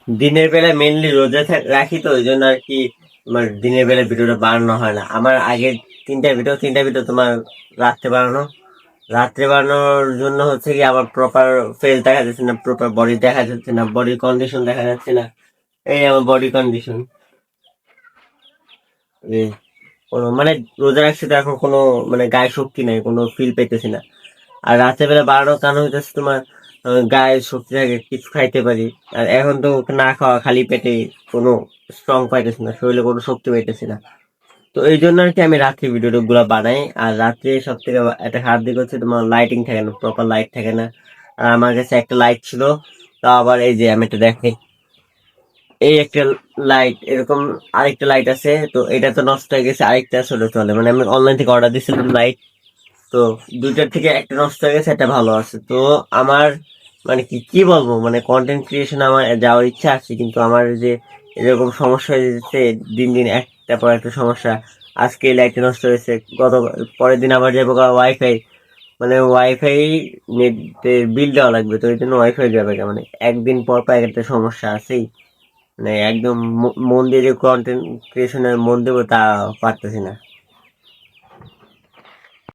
দিনের বেলা মেনলি রোজা রাখি, তো ওই জন্য আর কি তোমার দিনের বেলা ভিডিওটা বানানো হয় না। আমার আগের তিনটা ভিডিও তোমার রাত্রে বানানো। রাত্রে বানানোর জন্য হচ্ছে কি আমার প্রপার ফেস দেখা যাচ্ছে না, প্রপার বডি দেখা যাচ্ছে না, বডি কন্ডিশন দেখা যাচ্ছে না। এই আমার বডি কন্ডিশন কোনো মানে রোজা রাখছি তো এখন কোনো মানে গায়ে শক্তি নেই, কোনো ফিল পেতেছি না। আর রাতের বেলা বাড়ানোর কারণ হইতেছে তোমার গায়ে শক্তি থাকে, কিছু খাইতে পারি। আর এখন তো না খাওয়া খালি পেটে কোনো স্ট্রং পাইতেছি না, শরীরে কোনো শক্তি পাইতেছি না। তো এই জন্য আর কি আমি রাত্রি ভিডিও গুলা বানাই। আর রাত্রে সব থেকে একটা খারাপ দিক হচ্ছে তোমার লাইটিং থাকে না, প্রপার লাইট থাকে না। আর আমার কাছে একটা লাইট ছিল, তা আবার এই যে আমি এটা দেখাই, এই একটা লাইট এরকম আরেকটা লাইট আছে, তো এটা তো নষ্ট হয়ে গেছে, আরেকটা ছোট চলে। মানে আমি অনলাইন থেকে অর্ডার দিয়েছিলাম লাইট, তো দুইটার থেকে একটা নষ্ট হয়ে গেছে, একটা ভালো আছে। তো আমার মানে কি কি বলবো, মানে কন্টেন্ট ক্রিয়েশন আমার যাওয়ার ইচ্ছা আছে, কিন্তু আমার যে এরকম সমস্যা হয়ে যাচ্ছে দিন দিন, একটা পর একটা সমস্যা। আজকে লাইট নষ্ট হয়েছে, গত পরের দিন আবার যাবো ওয়াইফাই, মানে ওয়াইফাই নেট বিল দেওয়া লাগবে, তো এই জন্য ওয়াইফাই যাবে না। মানে একদিন পর পর একটা সমস্যা আছেই। মানে একদম মন দিয়ে যে কন্টেন্ট ক্রিয়েশনের মন দেবো তা পারতেছি না।